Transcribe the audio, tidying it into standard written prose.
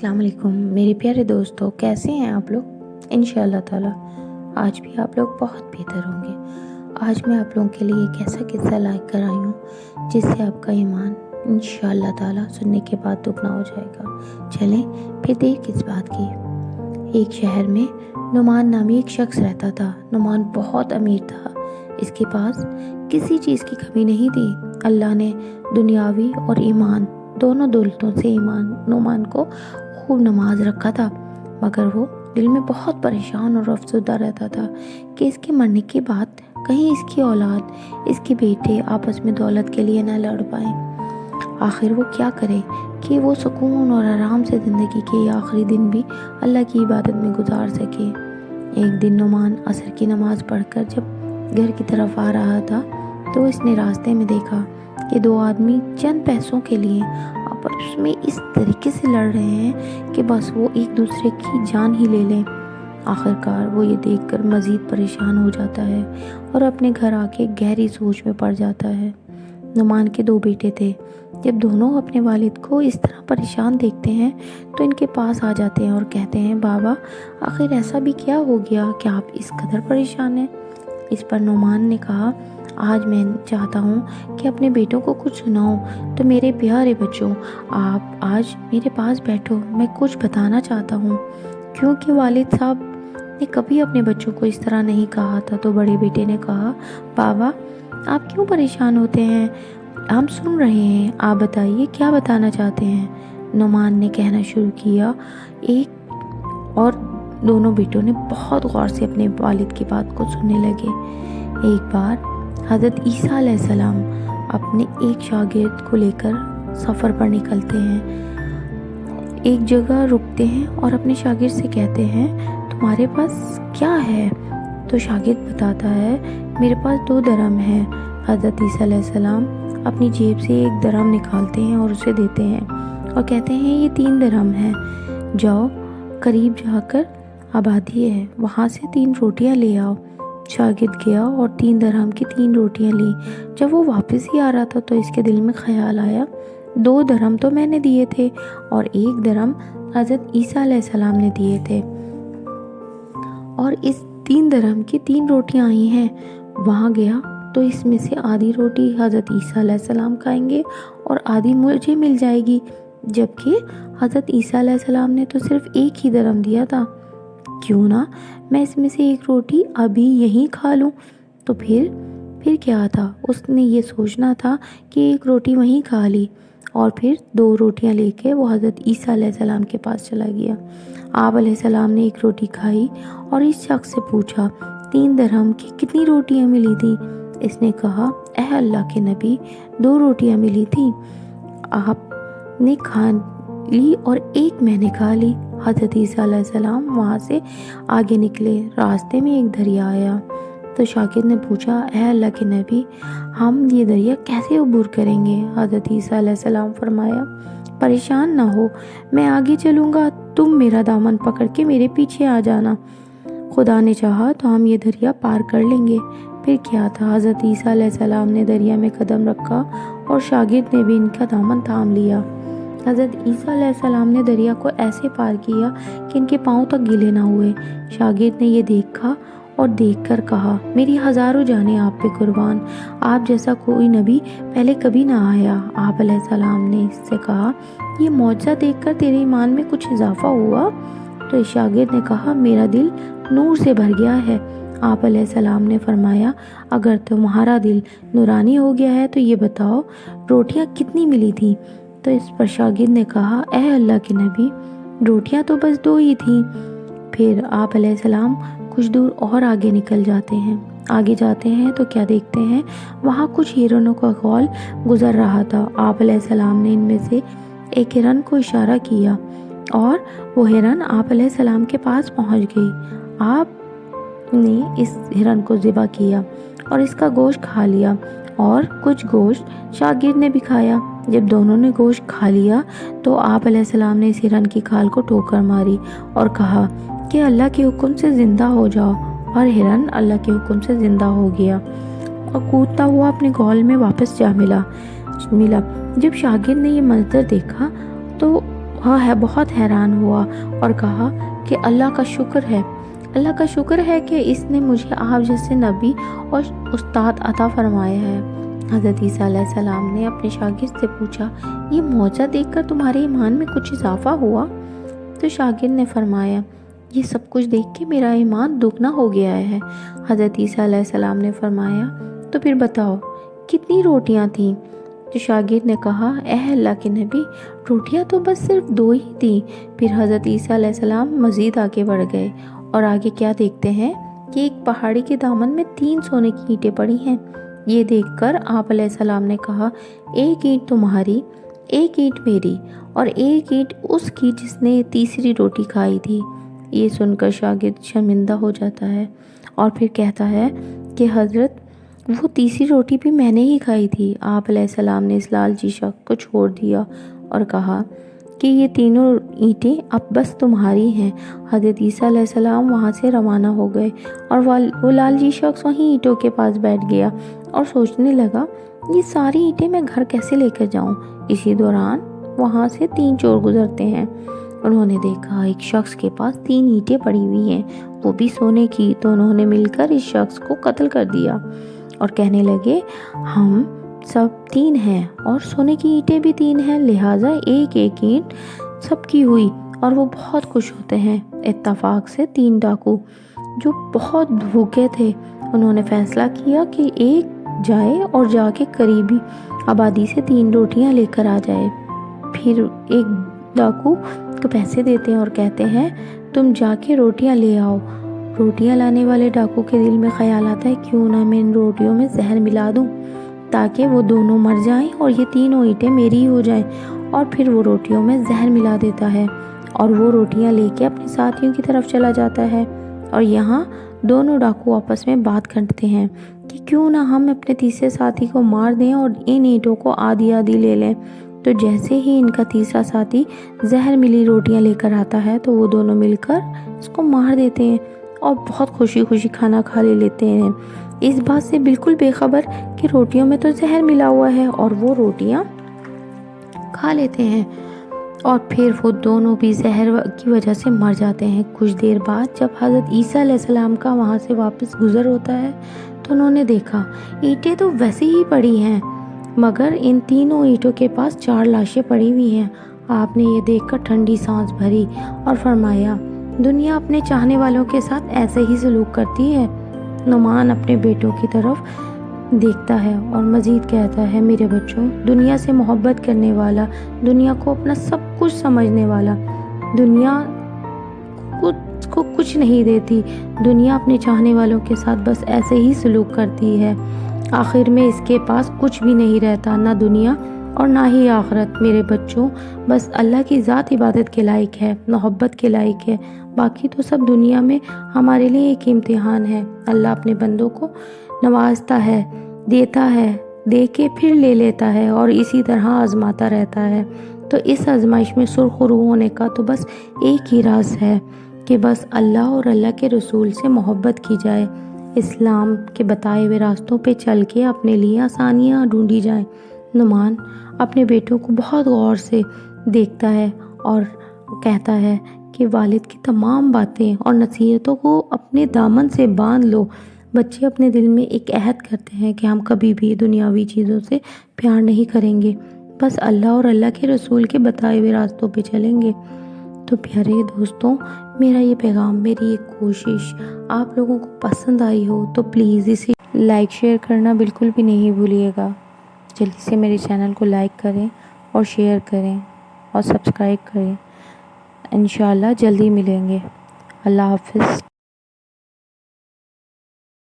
अस्सलाम वालेकुम मेरे प्यारे दोस्तों, कैसे हैं आप लोग। इंशाअल्लाह ताला आज भी आप लोग बहुत बेहतर होंगे। आज मैं आप लोगों के लिए एक ऐसा किस्सा लाइक कर आई हूँ जिससे आपका ईमान इंशाअल्लाह ताला सुनने के बाद दुगना हो जाएगा। चलें फिर देर किस बात की। एक शहर में नुमान नामी एक शख्स रहता था। नुमान बहुत अमीर था। इसके पास किसी चीज़ की कमी नहीं थी। अल्लाह ने दुनियावी और ईमान दोनों दौलतों से नुमान को खूब नमाज रखा था, मगर वो दिल में बहुत परेशान और अफसरदा रहता था कि इसके मरने के बाद कहीं इसकी औलाद, इसके बेटे आपस में दौलत के लिए न लड़ पाएं। आखिर वो क्या करे कि वो सुकून और आराम से ज़िंदगी के आखिरी दिन भी अल्लाह की इबादत में गुजार सके। एक दिन नुमान असर की नमाज़ पढ़कर जब घर की तरफ आ रहा था तो इसने रास्ते में देखा कि दो आदमी चंद पैसों के लिए आपस में इस तरीके से लड़ रहे हैं कि बस वो एक दूसरे की जान ही ले लें। आखिरकार वो ये देखकर मज़ीद परेशान हो जाता है और अपने घर आके गहरी सोच में पड़ जाता है। नुमान के दो बेटे थे। जब दोनों अपने वालिद को इस तरह परेशान देखते हैं तो इनके पास आ जाते हैं और कहते हैं, बाबा आखिर ऐसा भी क्या हो गया कि आप इस कदर परेशान हैं। इस पर नुमान ने कहा, आज मैं चाहता हूँ कि अपने बेटों को कुछ सुनाऊँ। तो मेरे प्यारे बच्चों, आप आज मेरे पास बैठो, मैं कुछ बताना चाहता हूँ। क्योंकि वालिद साहब ने कभी अपने बच्चों को इस तरह नहीं कहा था। तो बड़े बेटे ने कहा, बाबा आप क्यों परेशान होते हैं, हम सुन रहे हैं, आप बताइए क्या बताना चाहते हैं। नुमान ने कहना शुरू किया। एक और दोनों बेटों ने बहुत गौर से अपने वालिद की बात को सुनने लगे। एक बार हज़रत ईसा अलैहिस्सलाम अपने एक शागिर्द को लेकर सफ़र पर निकलते हैं। एक जगह रुकते हैं और अपने शागिर्द से कहते हैं, तुम्हारे पास क्या है। तो शागिर्द बताता है, मेरे पास 2 दरम हैं। हज़रत ईसा अलैहिस्सलाम अपनी जेब से 1 दरम निकालते हैं और उसे देते हैं और कहते हैं, ये 3 दरम हैं, जाओ करीब जाकर आबादी है, वहाँ से 3 रोटियाँ ले आओ। शागिर्द गया और 3 दरहम की 3 रोटियां ली। जब वो वापस ही आ रहा था तो इसके दिल में ख्याल आया, 2 दरहम तो मैंने दिए थे और 1 दरहम हज़रत ईसा अलैहिस्सलाम ने दिए थे और इस 3 दरहम की 3 रोटियां आई हैं। वहाँ गया तो इसमें से आधी रोटी हज़रत ईसा अलैहिस्सलाम खाएंगे और आधी मुझे मिल जाएगी, जबकि हज़रत ईसा अलैहिस्सलाम ने तो सिर्फ 1 ही दरहम दिया था। क्यों ना मैं इसमें से 1 रोटी अभी यहीं खा लूं। तो फिर क्या था, उसने ये सोचना था कि 1 रोटी वहीं खा ली और फिर 2 रोटियां लेके वो हज़रत ईसा अलैहिस्सलाम के पास चला गया। आप अलैहिस्सलाम ने 1 रोटी खाई और इस शख्स से पूछा, 3 दरहम की कितनी रोटियां मिली थी। इसने कहा, ऐ अल्लाह के नबी, 2 रोटियां मिली थी, आपने खा ली और 1 मैंने खा ली। हज़रत ईसा अलैहिस्सलाम वहाँ से आगे निकले। रास्ते में एक दरिया आया तो शागिर्द ने पूछा, ऐ अल्लाह के नबी, हम ये दरिया कैसे अबूर करेंगे। हज़रत ईसा अलैहिस्सलाम फरमाया, परेशान ना हो, मैं आगे चलूँगा, तुम मेरा दामन पकड़ के मेरे पीछे आ जाना, खुदा ने चाहा तो हम ये दरिया पार कर लेंगे। फिर क्या था, हज़रत ईसा अलैहिस्सलाम ने दरिया में कदम रखा और शागिर्द ने भी इनका दामन थाम लिया। हज़रत ईसा अलैहिस्सलाम ने दरिया को ऐसे पार किया कि इनके पाँव तक गीले ना हुए। शागिर्द ने ये देखा और देखकर कहा, मेरी हज़ारों जानें आप पे कुर्बान, आप जैसा कोई नबी पहले कभी ना आया। आप अलैहिस्सलाम ने इससे कहा, ये मौजज़ा देखकर तेरे ईमान में कुछ इजाफा हुआ। तो इस शागिर्द ने कहा, मेरा दिल नूर से भर गया है। आप अलैहिस्सलाम ने फरमाया, अगर तुम्हारा दिल नूरानी हो गया है तो ये बताओ रोटियाँ कितनी मिली थी। तो इस पर शागिर्द ने कहा, ऐ अल्लाह के नबी, रोटियां तो बस 2 ही थीं। फिर आप अलैहिस्सलाम कुछ दूर और आगे निकल जाते हैं। आगे जाते हैं तो क्या देखते हैं, वहाँ कुछ हिरणों का गौल गुजर रहा था। आप अलैहिस्सलाम ने इनमें से एक हिरन को इशारा किया और वो हिरन आप अलैहिस्सलाम के पास पहुँच गई। आपने इस हिरन को ज़िबा किया और इसका गोश्त खा लिया और कुछ गोश्त शागिर्द ने भी खाया। जब दोनों ने गोश्त खा लिया तो आप अलैहिस्सलाम ने इस हिरन की खाल को ठोकर मारी और कहा कि अल्लाह के हुक्म से ज़िंदा हो जाओ। और हिरन अल्लाह के हुक्म से ज़िंदा हो गया और कूदता हुआ अपने घोल में वापस जा मिला। जब शागिर्द ने ये मंजर देखा तो وہ بہت حیران ہوا اور کہا کہ اللہ کا شکر ہے کہ اس نے مجھے آپ جیسے نبی اور استاد عطا فرمایا ہے۔ حضرت عیسیٰ علیہ السلام نے اپنے شاگرد سے پوچھا، یہ معجزہ دیکھ کر تمہارے ایمان میں کچھ اضافہ ہوا؟ تو شاگرد نے فرمایا، یہ سب کچھ دیکھ کے میرا ایمان دگنا ہو گیا ہے۔ حضرت عیسیٰ علیہ السلام نے فرمایا، تو پھر بتاؤ کتنی روٹیاں تھیں؟ تو شاگرد نے کہا، اے اللہ کے نبی، روٹیاں تو بس صرف 2 ہی تھیں۔ پھر حضرت عیسیٰ علیہ السلام مزید آگے بڑھ گئے اور آگے کیا دیکھتے ہیں کہ ایک پہاڑی کے دامن میں 3 سونے کی اینٹیں پڑی ہیں۔ یہ دیکھ کر آپ علیہ السلام نے کہا، ایک اینٹ تمہاری، ایک اینٹ میری، اور ایک اینٹ اس کی جس نے تیسری روٹی کھائی تھی۔ یہ سن کر شاگرد شرمندہ ہو جاتا ہے اور پھر کہتا ہے کہ حضرت، وہ تیسری روٹی بھی میں نے ہی کھائی تھی۔ آپ علیہ السلام نے اس لالچی شخص کو چھوڑ دیا اور کہا کہ یہ تینوں اینٹیں اب بس تمہاری ہیں۔ حضرت عیسیٰ علیہ السلام وہاں سے روانہ ہو گئے اور وہ لالچی شخص وہیں اینٹوں کے پاس بیٹھ گیا اور سوچنے لگا، یہ ساری اینٹیں میں گھر کیسے لے کر جاؤں؟ اسی دوران وہاں سے 3 چور گزرتے ہیں۔ انہوں نے دیکھا ایک شخص کے پاس 3 اینٹیں پڑی ہوئی ہیں، وہ بھی سونے کی، تو انہوں نے مل کر اس شخص کو قتل کر دیا اور کہنے لگے، ہم سب 3 ہیں اور سونے کی اینٹیں بھی 3 ہیں، لہٰذا ایک ایک اینٹ سب کی ہوئی۔ اور وہ بہت خوش ہوتے ہیں۔ اتفاق سے 3 ڈاکو جو بہت بھوکے تھے، انہوں نے فیصلہ کیا کہ ایک جائے اور جا کے قریبی آبادی سے 3 روٹیاں لے کر آ جائے۔ پھر ایک ڈاکو کو پیسے دیتے ہیں اور کہتے ہیں، تم جا کے روٹیاں لے آؤ۔ روٹیاں لانے والے ڈاکو کے دل میں خیال آتا ہے، کیوں نہ میں ان روٹیوں میں زہر ملا دوں تاکہ وہ دونوں مر جائیں اور یہ تینوں اینٹیں میری ہو جائیں۔ اور پھر وہ روٹیوں میں زہر ملا دیتا ہے اور وہ روٹیاں لے کے اپنے ساتھیوں کی طرف چلا جاتا ہے۔ اور یہاں دونوں ڈاکو آپس میں بات کرتے ہیں کہ کیوں نہ ہم اپنے تیسرے ساتھی کو مار دیں اور ان اینٹوں کو آدھی آدھی لے لیں۔ تو جیسے ہی ان کا تیسرا ساتھی زہر ملی روٹیاں لے کر آتا ہے تو وہ دونوں مل کر اس کو مار دیتے ہیں اور بہت خوشی خوشی کھانا کھا لیتے ہیں، اس بات سے بالکل بے خبر کہ روٹیوں میں تو زہر ملا ہوا ہے، اور وہ روٹیاں کھا لیتے ہیں اور پھر وہ دونوں بھی زہر کی وجہ سے مر جاتے ہیں۔ کچھ دیر بعد جب حضرت عیسیٰ علیہ السلام کا وہاں سے واپس گزر ہوتا ہے تو انہوں نے دیکھا اینٹیں تو ویسے ہی پڑی ہیں، مگر ان تینوں اینٹوں کے پاس 4 لاشیں پڑی ہوئی ہیں۔ آپ نے یہ دیکھ کر ٹھنڈی سانس بھری اور فرمایا، دنیا اپنے چاہنے والوں کے ساتھ ایسے ہی سلوک کرتی ہے۔ نعمان اپنے بیٹوں کی طرف دیکھتا ہے اور مزید کہتا ہے، میرے بچوں، دنیا سے محبت کرنے والا، دنیا کو اپنا سب کچھ سمجھنے والا، دنیا کو کچھ نہیں دیتی، دنیا اپنے چاہنے والوں کے ساتھ بس ایسے ہی سلوک کرتی ہے، آخر میں اس کے پاس کچھ بھی نہیں رہتا، نہ دنیا اور نہ ہی آخرت۔ میرے بچوں، بس اللہ کی ذات عبادت کے لائق ہے، محبت کے لائق ہے، باقی تو سب دنیا میں ہمارے لیے ایک امتحان ہے۔ اللہ اپنے بندوں کو نوازتا ہے، دیتا ہے، دے کے پھر لے لیتا ہے اور اسی طرح آزماتا رہتا ہے۔ تو اس آزمائش میں سرخرو ہونے کا تو بس ایک ہی راز ہے کہ بس اللہ اور اللہ کے رسول سے محبت کی جائے، اسلام کے بتائے ہوئے راستوں پہ چل کے اپنے لیے آسانیاں ڈھونڈی جائیں۔ نعمان اپنے بیٹوں کو بہت غور سے دیکھتا ہے اور کہتا ہے کہ والد کی تمام باتیں اور نصیحتوں کو اپنے دامن سے باندھ لو۔ بچے اپنے دل میں ایک عہد کرتے ہیں کہ ہم کبھی بھی دنیاوی چیزوں سے پیار نہیں کریں گے، بس اللہ اور اللہ کے رسول کے بتائے ہوئے راستوں پہ چلیں گے۔ تو پیارے دوستوں، میرا یہ پیغام، میری یہ کوشش آپ لوگوں کو پسند آئی ہو تو پلیز اسے لائک شیئر کرنا بالکل بھی نہیں بھولیے گا۔ جلدی سے میرے چینل کو لائک کریں اور شیئر کریں اور سبسکرائب کریں۔ انشاءاللہ جلدی ملیں گے۔ اللہ حافظ۔